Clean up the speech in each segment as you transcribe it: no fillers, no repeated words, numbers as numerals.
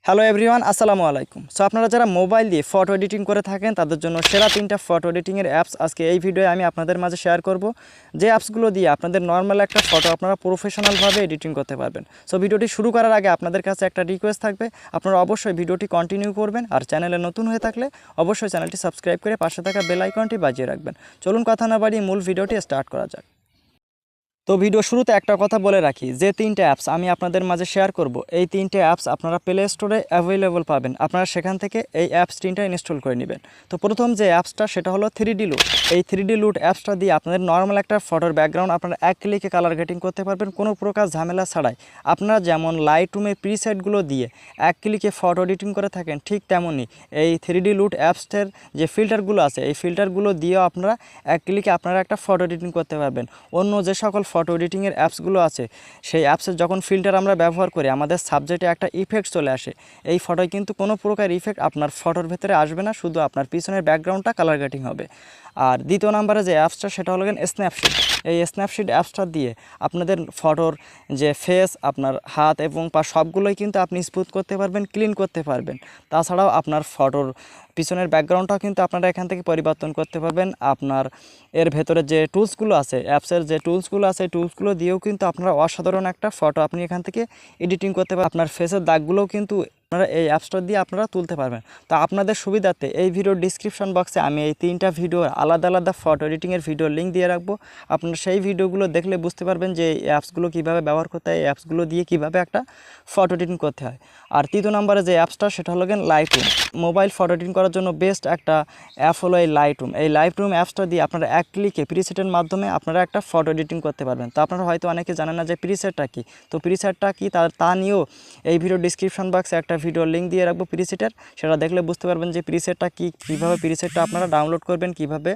Hello everyone, আসসালামু আলাইকুম। So আপনারা যারা মোবাইল দিয়ে ফটো এডিটিং করে থাকেন তাদের জন্য সেরা 3টা ফটো এডিটিংয়ের অ্যাপস আজকে এই ভিডিওয়ে আমি আপনাদের মাঝে শেয়ার করব, যে অ্যাপসগুলো দিয়ে আপনাদের নর্মাল একটা ফটো আপনারা প্রফেশনালভাবে এডিটিং করতে পারবেন। সো ভিডিওটি শুরু করার আগে আপনাদের কাছে একটা রিকোয়েস্ট থাকবে, আপনারা অবশ্যই ভিডিওটি কন্টিনিউ করবেন, আর চ্যানেলে নতুন হয়ে থাকলে অবশ্যই চ্যানেলটি সাবস্ক্রাইব করে পাশে থাকা বেল আইকনটি বাজিয়ে রাখবেন। চলুন কথা না বাড়িয়ে মূল ভিডিওটি স্টার্ট করা যাক। তো ভিডিও শুরুতে একটা কথা বলে রাখি, যে 3টে অ্যাপস আমি আপনাদের মাঝে শেয়ার করব, এই 3টে অ্যাপস আপনারা প্লে স্টোরে অ্যাভেলেবল পাবেন। আপনারা সেখান থেকে এই অ্যাপস 3টা ইনস্টল করে নেবেন। তো প্রথম যে অ্যাপসটা সেটা হলো 3D লুট। এই 3D লুট অ্যাপসটা দিয়ে আপনাদের নর্মাল একটা ফটোর ব্যাকগ্রাউন্ড আপনারা এক ক্লিকে কালার গ্রেডিং করতে পারবেন, কোনো প্রকার ঝামেলা ছাড়াই। আপনারা যেমন লাইটরুমের প্রিসেটগুলো দিয়ে এক ক্লিকে ফটো এডিটিং করে থাকেন, ঠিক তেমনই এই 3D লুট অ্যাপসটার যে ফিল্টারগুলো আছে, এই ফিল্টারগুলো দিয়েও আপনারা এক ক্লিকে আপনারা একটা ফটো এডিটিং করতে পারবেন। অন্য যে সকল ফটো এডিটিংয়ের অ্যাপসগুলো আছে, সেই অ্যাপসের যখন ফিল্টার আমরা ব্যবহার করি আমাদের সাবজেক্টে একটা ইফেক্ট চলে আসে। এই ফটোয় কিন্তু কোনো প্রকার ইফেক্ট আপনার ফটোর ভেতরে আসবে না, শুধু আপনার পিছনের ব্যাকগ্রাউন্ডটা কালার গ্রেডিং হবে। আর দ্বিতীয় নাম্বারে যে অ্যাপসটা সেটা হলো স্ন্যাপশিট। এই স্ন্যাপশিট অ্যাপসটা দিয়ে আপনাদের ফটোর যে ফেস, আপনার হাত এবং পা সবগুলোই কিন্তু আপনি স্মুথ করতে পারবেন, ক্লিন করতে পারবেন। তাছাড়াও আপনার ফটোর পিছনের ব্যাকগ্রাউন্ডটাও কিন্তু আপনারা এখান থেকে পরিবর্তন করতে পারবেন। আপনার এর ভেতরে যে টুলসগুলো আছে, অ্যাপসের যে টুলসগুলো আছে, টুলসগুলো দিয়েও কিন্তু আপনারা অসাধারণ একটা ফটো আপনি এখান থেকে এডিটিং করতে পারবেন। আপনার ফেসের দাগগুলোও কিন্তু আপনারা এই অ্যাপসটা দিয়ে আপনারা তুলতে পারবেন। তো আপনাদের সুবিধার্থে এই ভিডিওর ডিসক্রিপশন বক্সে আমি এই 3টা ভিডিওর আলাদা আলাদা ফটো এডিটিংয়ের ভিডিওর লিঙ্ক দিয়ে রাখবো। আপনারা সেই ভিডিওগুলো দেখলে বুঝতে পারবেন যে এই অ্যাপসগুলো কীভাবে ব্যবহার করতে হয়, এই অ্যাপসগুলো দিয়ে কীভাবে একটা ফটো এডিটিং করতে হয়। আর তৃতীয় নম্বরে যে অ্যাপসটা সেটা হলো লাইটরুম। মোবাইল ফটো এডিটিং করার জন্য বেস্ট একটা অ্যাপ হলো এই লাইটরুম। এই লাইটরুম অ্যাপসটা দিয়ে আপনারা এক ক্লিকে প্রিসেটের মাধ্যমে আপনারা একটা ফটো এডিটিং করতে পারবেন। তো আপনারা হয়তো অনেকে জানেন না যে প্রিসেটটা কী। তো প্রিসেটটা কী তা নিয়েও এই ভিডিও ডিসক্রিপশন বক্সে একটা ভিডিওর লিঙ্ক দিয়ে রাখবো প্রিসেটের, সেটা দেখলে বুঝতে পারবেন যে প্রিসেটটা কী, কীভাবে প্রিসেটটা আপনারা ডাউনলোড করবেন, কীভাবে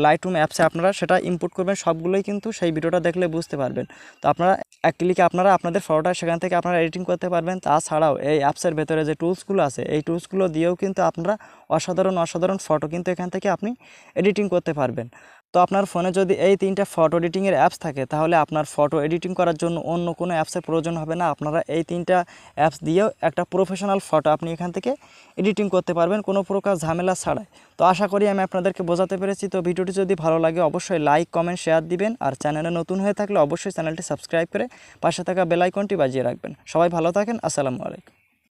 লাইটরুম অ্যাপসে আপনারা সেটা ইম্পোর্ট করবেন, সবগুলোই কিন্তু সেই ভিডিওটা দেখলে বুঝতে পারবেন। তো আপনারা এক ক্লিকে আপনারা আপনাদের ফটোটা সেখান থেকে আপনারা এডিটিং করতে পারবেন। তাছাড়াও এই অ্যাপসের ভেতরে যে টুলসগুলো আছে, এই টুলসগুলো দিয়েও কিন্তু আপনারা অসাধারণ ফটো কিন্তু এখান থেকে আপনি এডিটিং করতে পারবেন। তো আপনার ফোনে যদি এই 3টা ফটো এডিটিংয়ের অ্যাপস থাকে, তাহলে আপনার ফটো এডিটিং করার জন্য অন্য কোনো অ্যাপসের প্রয়োজন হবে না। আপনারা এই 3টা অ্যাপস দিয়েও একটা প্রফেশনাল ফটো আপনি এখান থেকে এডিটিং করতে পারবেন, কোনো প্রকার ঝামেলা ছাড়াই। তো আশা করি আমি আপনাদেরকে বোঝাতে পেরেছি। তো ভিডিওটি যদি ভালো লাগে অবশ্যই লাইক, কমেন্ট, শেয়ার দিবেন, আর চ্যানেলে নতুন হয়ে থাকলে অবশ্যই চ্যানেলটি সাবস্ক্রাইব করে পাশে থাকা বেল আইকনটি বাজিয়ে রাখবেন। সবাই ভালো থাকেন, আসসালামু আলাইকুম।